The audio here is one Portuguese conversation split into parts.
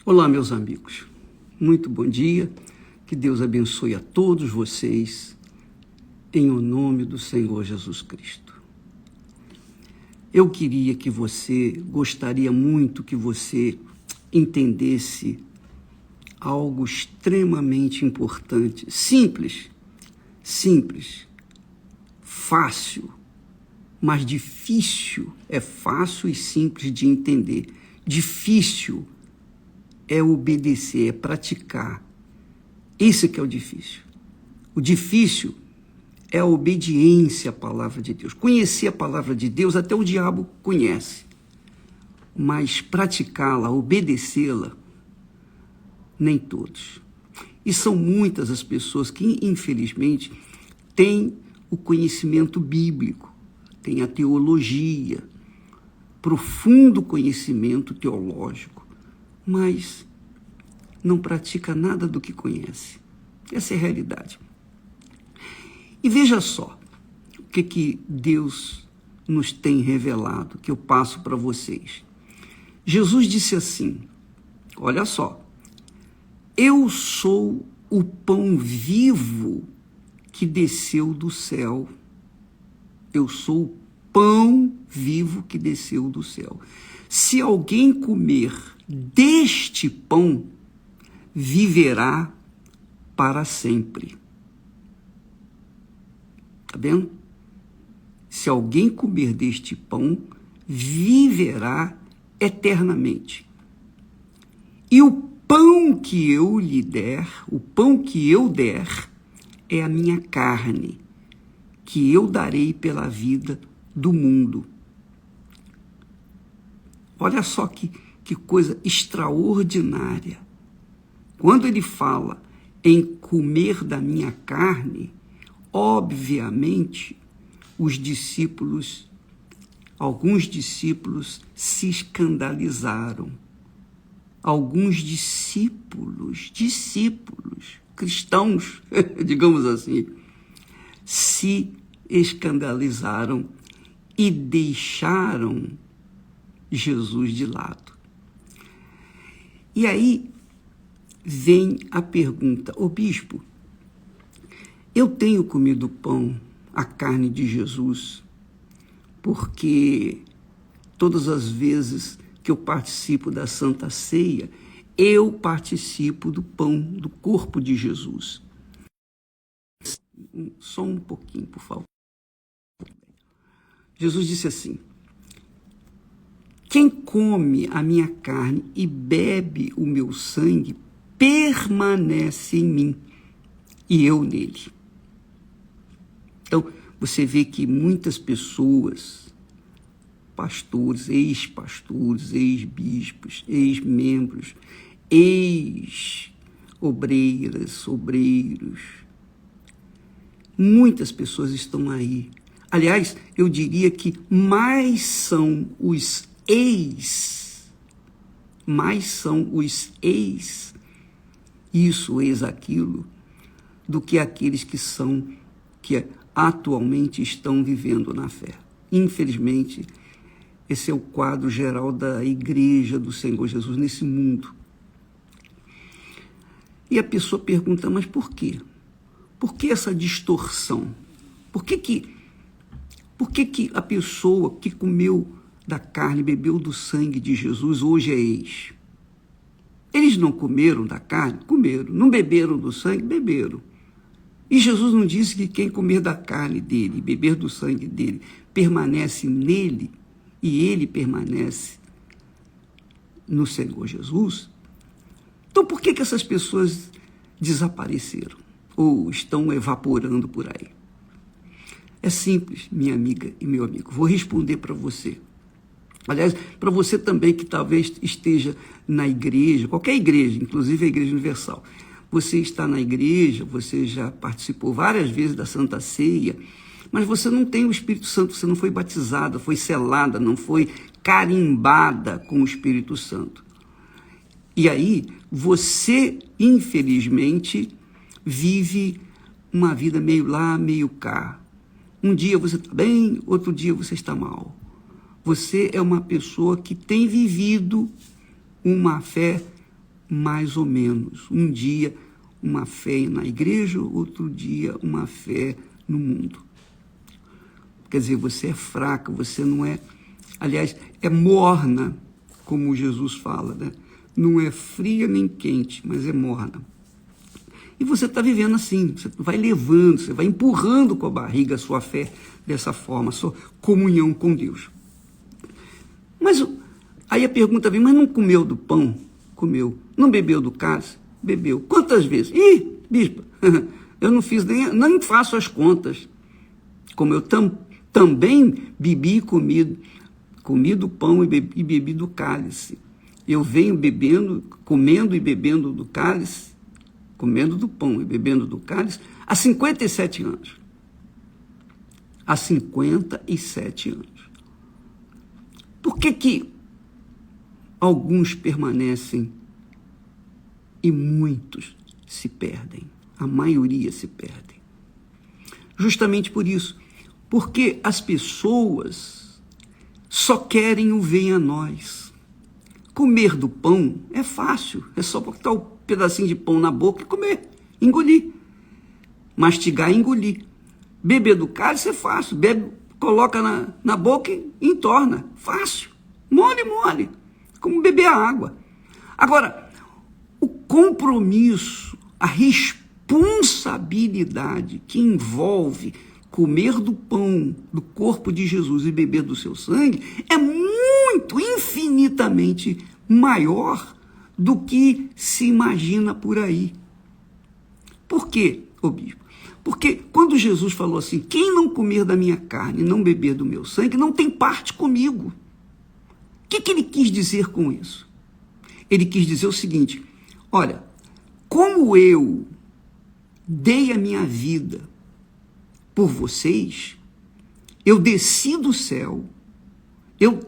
Olá, meus amigos. Muito bom dia. Que Deus abençoe a todos vocês, em o nome do Senhor Jesus Cristo. Eu gostaria muito que você entendesse algo extremamente importante, simples, fácil, mas difícil. É fácil e simples de entender. Difícil é obedecer, é praticar. Isso que é o difícil. O difícil é a obediência à palavra de Deus. Conhecer a palavra de Deus, até o diabo conhece. Mas praticá-la, obedecê-la, nem todos. E são muitas as pessoas que, infelizmente, têm o conhecimento bíblico, têm a teologia, profundo conhecimento teológico, mas não pratica nada do que conhece. Essa é a realidade. E veja só o que Deus nos tem revelado, que eu passo para vocês. Jesus disse assim, olha só, eu sou o pão vivo que desceu do céu. Eu sou o pão vivo que desceu do céu. Se alguém comer deste pão, viverá para sempre. Está vendo? Se alguém comer deste pão, viverá eternamente. E o pão que eu lhe der, o pão que eu der, é a minha carne, que eu darei pela vida do mundo. Olha só que coisa extraordinária. Quando ele fala em comer da minha carne, obviamente, alguns discípulos se escandalizaram. Alguns discípulos, cristãos, digamos assim, se escandalizaram e deixaram Jesus de lado. E aí vem a pergunta, ô bispo, eu tenho comido o pão, a carne de Jesus, porque todas as vezes que eu participo da Santa Ceia, eu participo do pão, do corpo de Jesus. Só um pouquinho, por favor. Jesus disse assim, quem come a minha carne e bebe o meu sangue, permanece em mim e eu nele. Então, você vê que muitas pessoas, pastores, ex-pastores, ex-bispos, ex-membros, ex-obreiras, obreiros, muitas pessoas estão aí. Aliás, eu diria que mais são os isso, ex aquilo, do que aqueles que atualmente estão vivendo na fé. Infelizmente, esse é o quadro geral da igreja do Senhor Jesus nesse mundo. E a pessoa pergunta, mas por quê? Por que essa distorção? Por que a pessoa que comeu da carne, bebeu do sangue de Jesus, hoje é ex? Eles não comeram da carne? Comeram. Não beberam do sangue? Beberam. E Jesus não disse que quem comer da carne dele, beber do sangue dele, permanece nele e ele permanece no Senhor Jesus? Então por que essas pessoas desapareceram ou estão evaporando por aí? É simples, minha amiga e meu amigo. Vou responder para você. Aliás, para você também que talvez esteja na igreja, qualquer igreja, inclusive a Igreja Universal. Você está na igreja, você já participou várias vezes da Santa Ceia, mas você não tem o Espírito Santo, você não foi batizada, foi selada, não foi carimbada com o Espírito Santo. E aí, você, infelizmente, vive uma vida meio lá, meio cá. Um dia você está bem, outro dia você está mal. Você é uma pessoa que tem vivido uma fé mais ou menos. Um dia uma fé na igreja, outro dia uma fé no mundo. Quer dizer, você é fraca, você não é... Aliás, é morna, como Jesus fala, né? Não é fria nem quente, mas é morna. E você está vivendo assim, você vai levando, você vai empurrando com a barriga a sua fé dessa forma, a sua comunhão com Deus. Mas aí a pergunta vem, mas não comeu do pão? Comeu. Não bebeu do cálice? Bebeu. Quantas vezes? Ih, bispo, eu não fiz nem faço as contas. Como eu também bebi e comi do pão e bebi do cálice. Eu venho bebendo, comendo e bebendo do cálice, comendo do pão e bebendo do cálice, há 57 anos. Há 57 anos. Por que alguns permanecem e muitos se perdem? A maioria se perdem. Justamente por isso. Porque as pessoas só querem o venha a nós. Comer do pão é fácil, é só botar um pedacinho de pão na boca e comer, engolir. Mastigar e engolir. Beber do cálice é fácil, bebe, coloca na boca e entorna. Fácil, mole, como beber a água. Agora, o compromisso, a responsabilidade que envolve comer do pão, do corpo de Jesus e beber do seu sangue é muito, infinitamente maior do que se imagina por aí. Por quê, ô bispo? Porque quando Jesus falou assim, quem não comer da minha carne e não beber do meu sangue, não tem parte comigo. O que ele quis dizer com isso? Ele quis dizer o seguinte, olha, como eu dei a minha vida por vocês, eu desci do céu, eu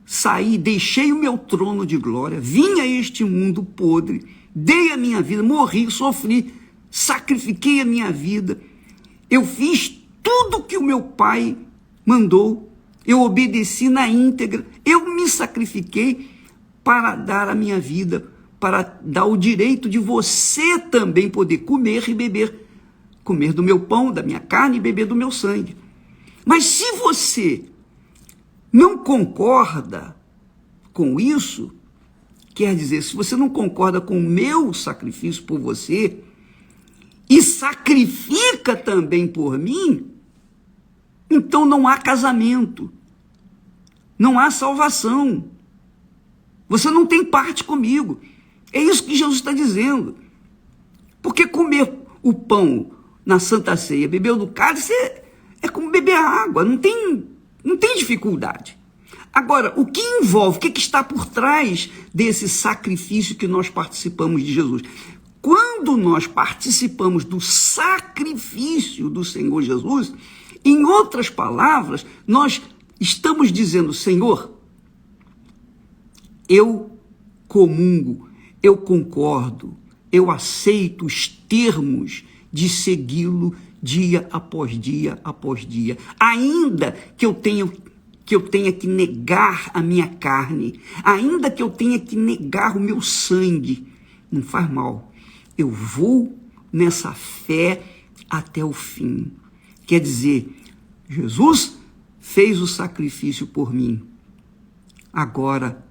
saí, deixei o meu trono de glória, vim a este mundo podre, dei a minha vida, morri, sofri, sacrifiquei a minha vida, eu fiz tudo que o meu pai mandou, eu obedeci na íntegra, eu me sacrifiquei para dar a minha vida, para dar o direito de você também poder comer e beber, comer do meu pão, da minha carne e beber do meu sangue. Mas se você não concorda com isso, quer dizer, se você não concorda com o meu sacrifício por você e sacrifica também por mim, então não há casamento, não há salvação. Você não tem parte comigo. É isso que Jesus está dizendo. Porque comer o pão na Santa Ceia, beber do cálice é como beber água, não tem dificuldade. Agora, o que envolve, o que está por trás desse sacrifício que nós participamos de Jesus? Quando nós participamos do sacrifício do Senhor Jesus, em outras palavras, nós estamos dizendo, Senhor, eu comungo, eu concordo, eu aceito os termos de segui-lo dia após dia após dia, ainda que eu tenha que negar a minha carne, ainda que eu tenha que negar o meu sangue, não faz mal, eu vou nessa fé até o fim. Quer dizer, Jesus fez o sacrifício por mim, agora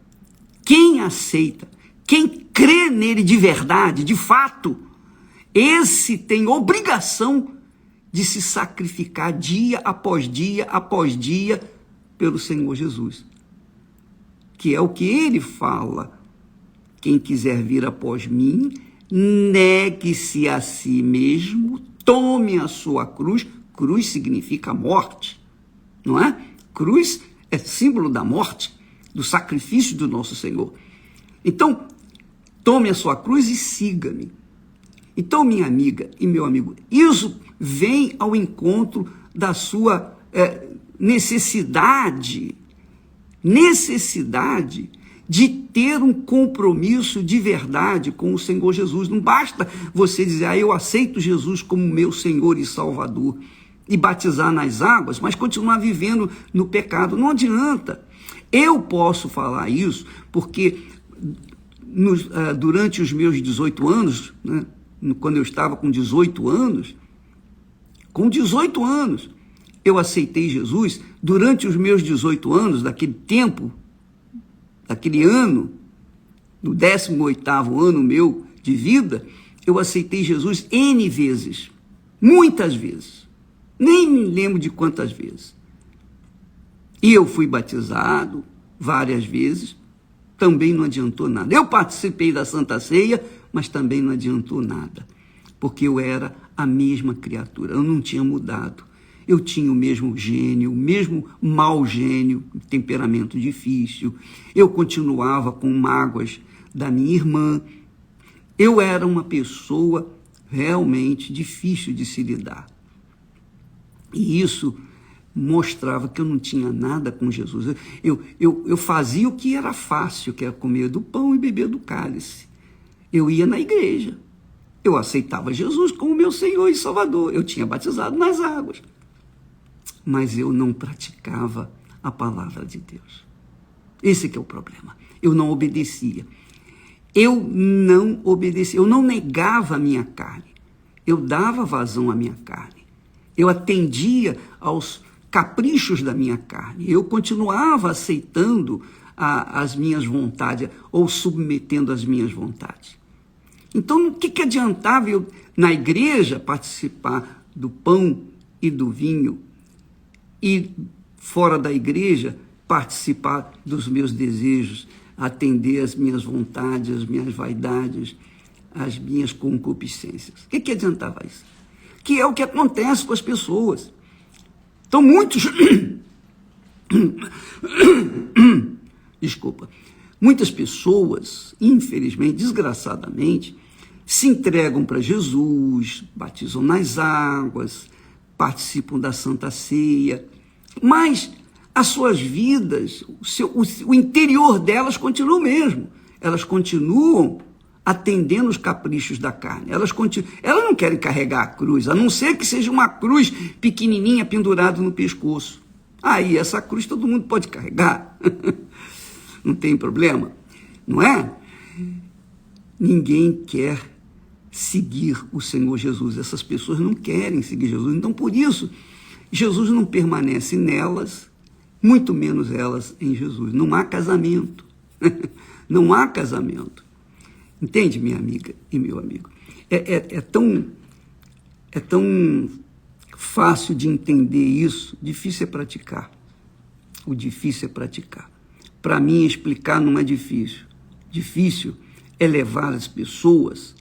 quem aceita, quem crê nele de verdade, de fato, esse tem obrigação de se sacrificar dia após dia pelo Senhor Jesus. Que é o que ele fala. Quem quiser vir após mim, negue-se a si mesmo, tome a sua cruz. Cruz significa morte, não é? Cruz é símbolo da morte, do sacrifício do nosso Senhor. Então, tome a sua cruz e siga-me. Então, minha amiga e meu amigo, isso vem ao encontro da sua necessidade de ter um compromisso de verdade com o Senhor Jesus. Não basta você dizer, eu aceito Jesus como meu Senhor e Salvador, e batizar nas águas, mas continuar vivendo no pecado. Não adianta. Eu posso falar isso porque durante os meus 18 anos, né, quando eu estava com 18 anos, eu aceitei Jesus. Durante os meus 18 anos, daquele tempo, daquele ano, no 18º ano meu de vida, eu aceitei Jesus N vezes, muitas vezes, nem me lembro de quantas vezes. E eu fui batizado várias vezes, também não adiantou nada. Eu participei da Santa Ceia, mas também não adiantou nada, porque eu era a mesma criatura, eu não tinha mudado. Eu tinha o mesmo gênio, o mesmo mau gênio, temperamento difícil. Eu continuava com mágoas da minha irmã. Eu era uma pessoa realmente difícil de se lidar. E isso mostrava que eu não tinha nada com Jesus. Eu fazia o que era fácil, que era comer do pão e beber do cálice. Eu ia na igreja. Eu aceitava Jesus como meu Senhor e Salvador. Eu tinha batizado nas águas. Mas eu não praticava a palavra de Deus. Esse que é o problema. Eu não obedecia. Eu não negava a minha carne. Eu dava vazão à minha carne. Eu atendia aos caprichos da minha carne. Eu continuava aceitando as minhas vontades ou submetendo as minhas vontades. Então, o que adiantava eu, na igreja, participar do pão e do vinho e, fora da igreja, participar dos meus desejos, atender às minhas vontades, às minhas vaidades, às minhas concupiscências? O que adiantava isso? Que é o que acontece com as pessoas. Então, muitas pessoas, infelizmente, desgraçadamente, se entregam para Jesus, batizam nas águas, participam da Santa Ceia, mas as suas vidas, o interior delas continua o mesmo. Elas continuam atendendo os caprichos da carne. Elas não querem carregar a cruz, a não ser que seja uma cruz pequenininha pendurada no pescoço. Aí essa cruz todo mundo pode carregar. Não tem problema, não é? Ninguém quer seguir o Senhor Jesus. Essas pessoas não querem seguir Jesus. Então, por isso, Jesus não permanece nelas, muito menos elas em Jesus. Não há casamento. Não há casamento. Entende, minha amiga e meu amigo? É tão fácil de entender isso, difícil é praticar. O difícil é praticar. Para mim, explicar não é difícil. Difícil é levar as pessoas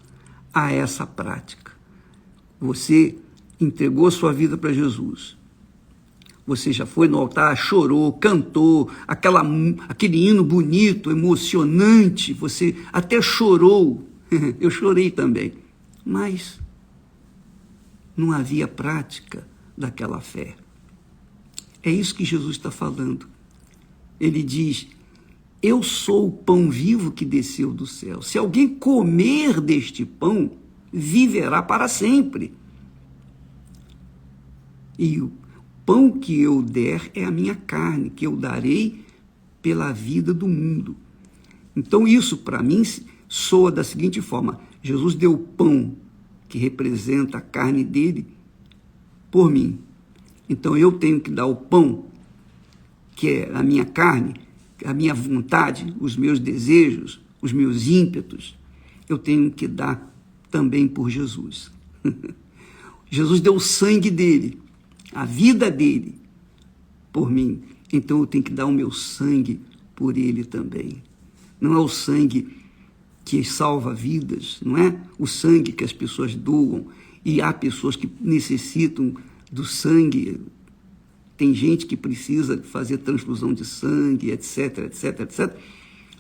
a essa prática. Você entregou sua vida para Jesus. Você já foi no altar, chorou, cantou, aquele hino bonito, emocionante, você até chorou. Eu chorei também. Mas não havia prática daquela fé. É isso que Jesus está falando. Ele diz: eu sou o pão vivo que desceu do céu. Se alguém comer deste pão, viverá para sempre. E o pão que eu der é a minha carne, que eu darei pela vida do mundo. Então isso, para mim, soa da seguinte forma: Jesus deu o pão, que representa a carne dele, por mim. Então eu tenho que dar o pão, que é a minha carne, a minha vontade, os meus desejos, os meus ímpetos, eu tenho que dar também por Jesus. Jesus deu o sangue dele, a vida dele, por mim. Então eu tenho que dar o meu sangue por ele também. Não é o sangue que salva vidas, não é o sangue que as pessoas doam, e há pessoas que necessitam do sangue. Tem gente que precisa fazer transfusão de sangue, etc, etc, etc,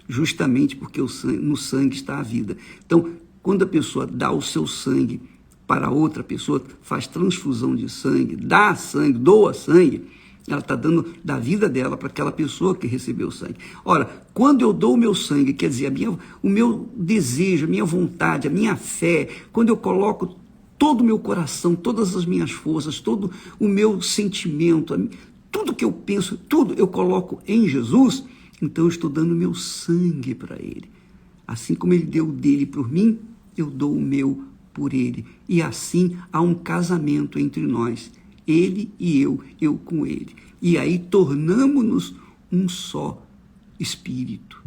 justamente porque no sangue está a vida. Então, quando a pessoa dá o seu sangue para outra pessoa, faz transfusão de sangue, dá sangue, doa sangue, ela está dando da vida dela para aquela pessoa que recebeu o sangue. Ora, quando eu dou o meu sangue, quer dizer, o meu desejo, a minha vontade, a minha fé, quando eu coloco todo o meu coração, todas as minhas forças, todo o meu sentimento, tudo que eu penso, tudo eu coloco em Jesus, então eu estou dando meu sangue para ele. Assim como ele deu o dele por mim, eu dou o meu por ele. E assim há um casamento entre nós, ele e eu com ele. E aí tornamo-nos um só espírito,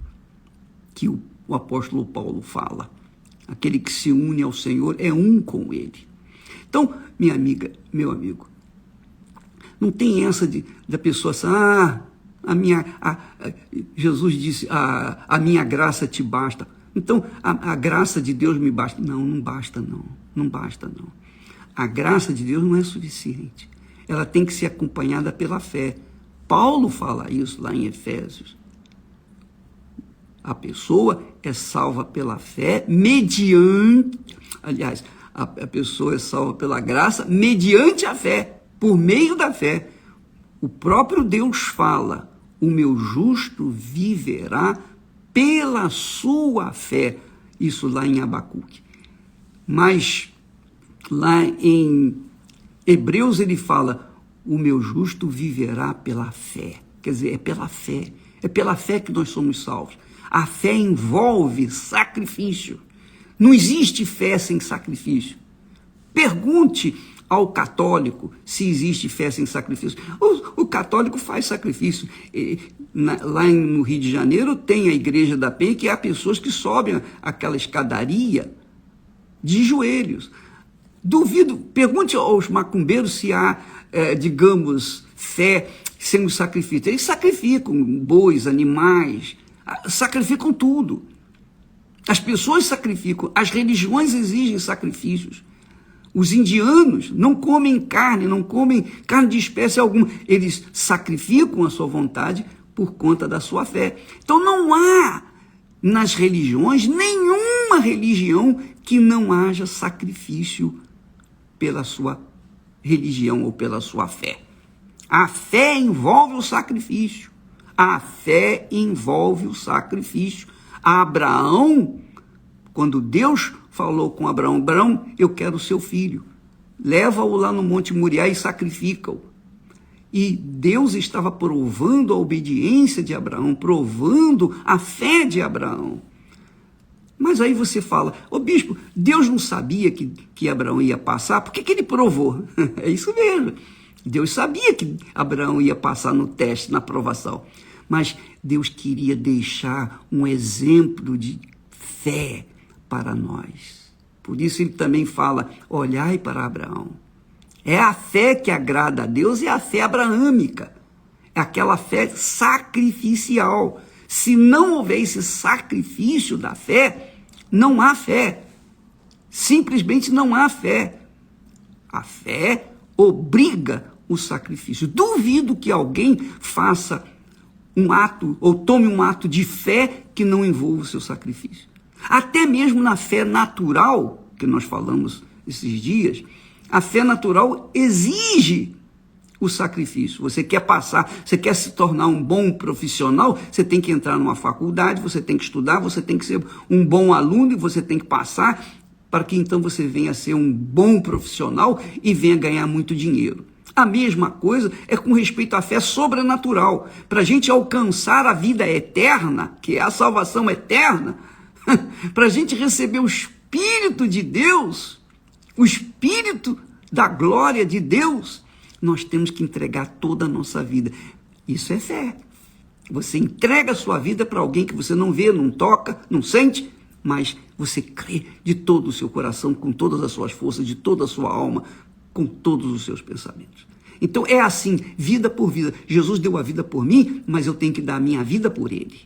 que o apóstolo Paulo fala. Aquele que se une ao Senhor é um com ele. Então, minha amiga, meu amigo, não tem essa da pessoa assim, Jesus disse, a minha graça te basta. Então, a graça de Deus me basta. Não, não basta não. Não basta não. A graça de Deus não é suficiente. Ela tem que ser acompanhada pela fé. Paulo fala isso lá em Efésios. A pessoa é salva pela fé mediante... Aliás, a pessoa é salva pela graça mediante a fé, por meio da fé. O próprio Deus fala, o meu justo viverá pela sua fé. Isso lá em Abacuque. Mas lá em Hebreus ele fala, o meu justo viverá pela fé. Quer dizer, é pela fé. É pela fé que nós somos salvos. A fé envolve sacrifício. Não existe fé sem sacrifício. Pergunte ao católico se existe fé sem sacrifício. O católico faz sacrifício. Lá no Rio de Janeiro tem a Igreja da Penha, que há pessoas que sobem aquela escadaria de joelhos. Duvido, pergunte aos macumbeiros se há, digamos, fé sem o sacrifício. Eles sacrificam bois, animais, sacrificam tudo. As pessoas sacrificam, as religiões exigem sacrifícios. Os indianos não comem carne de espécie alguma. Eles sacrificam a sua vontade por conta da sua fé. Então não há nas religiões nenhuma religião que não haja sacrifício pela sua religião ou pela sua fé. A fé envolve o sacrifício. A fé envolve o sacrifício. Abraão, quando Deus falou com Abraão, Abraão, eu quero o seu filho, leva-o lá no Monte Moriá e sacrifica-o. E Deus estava provando a obediência de Abraão, provando a fé de Abraão. Mas aí você fala, bispo, Deus não sabia que Abraão ia passar, por que ele provou? É isso mesmo, Deus sabia que Abraão ia passar no teste, na provação. Mas Deus queria deixar um exemplo de fé para nós. Por isso ele também fala, olhai para Abraão. É a fé que agrada a Deus, é a fé abraâmica. É aquela fé sacrificial. Se não houver esse sacrifício da fé, não há fé. Simplesmente não há fé. A fé obriga o sacrifício. Duvido que alguém faça um ato, ou tome um ato de fé que não envolva o seu sacrifício. Até mesmo na fé natural, que nós falamos esses dias, a fé natural exige o sacrifício. Você quer passar, você quer se tornar um bom profissional, você tem que entrar numa faculdade, você tem que estudar, você tem que ser um bom aluno e você tem que passar para que então você venha a ser um bom profissional e venha ganhar muito dinheiro. A mesma coisa é com respeito à fé sobrenatural. Para a gente alcançar a vida eterna, que é a salvação eterna, para a gente receber o Espírito de Deus, o Espírito da glória de Deus, nós temos que entregar toda a nossa vida. Isso é fé. Você entrega a sua vida para alguém que você não vê, não toca, não sente, mas você crê de todo o seu coração, com todas as suas forças, de toda a sua alma, com todos os seus pensamentos. Então é assim, vida por vida. Jesus deu a vida por mim, mas eu tenho que dar a minha vida por ele.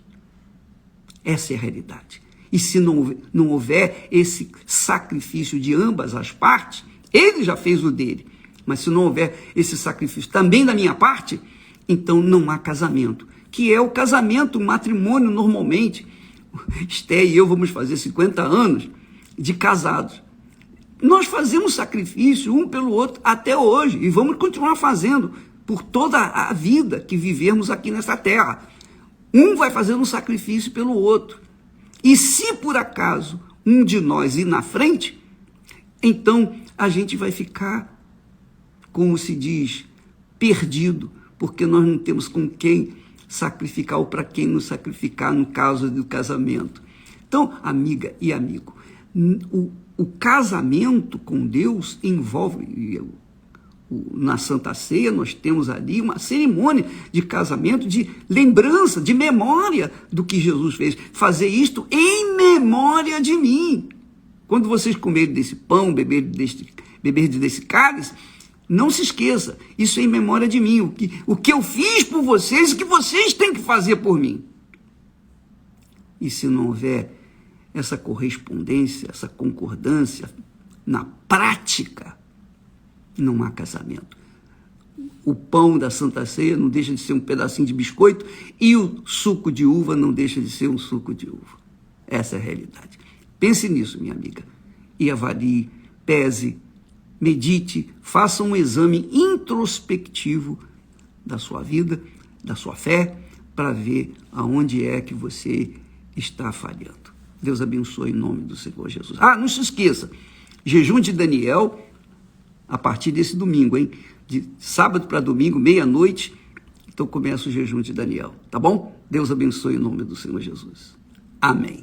Essa é a realidade. E se não houver esse sacrifício de ambas as partes, ele já fez o dele, mas se não houver esse sacrifício também da minha parte, então não há casamento, que é o casamento, o matrimônio normalmente. Esté e eu vamos fazer 50 anos de casados. Nós fazemos sacrifício um pelo outro até hoje e vamos continuar fazendo por toda a vida que vivermos aqui nessa terra. Um vai fazer um sacrifício pelo outro. E se por acaso um de nós ir na frente, então a gente vai ficar, como se diz, perdido, porque nós não temos com quem sacrificar ou para quem nos sacrificar no caso do casamento. Então, Então, amiga e amigo, o casamento com Deus envolve, na Santa Ceia nós temos ali uma cerimônia de casamento, de lembrança, de memória do que Jesus fez. Fazer isto em memória de mim. Quando vocês comerem desse pão, beber desse cálice, não se esqueça, isso é em memória de mim. O que eu fiz por vocês, o que vocês têm que fazer por mim. E se não houver essa correspondência, essa concordância na prática, não há casamento. O pão da Santa Ceia não deixa de ser um pedacinho de biscoito e o suco de uva não deixa de ser um suco de uva. Essa é a realidade. Pense nisso, minha amiga, e avalie, pese, medite, faça um exame introspectivo da sua vida, da sua fé, para ver aonde é que você está falhando. Deus abençoe em nome do Senhor Jesus. Não se esqueça, jejum de Daniel, a partir desse domingo, hein? De sábado para domingo, meia-noite, então começa o jejum de Daniel, tá bom? Deus abençoe em nome do Senhor Jesus. Amém.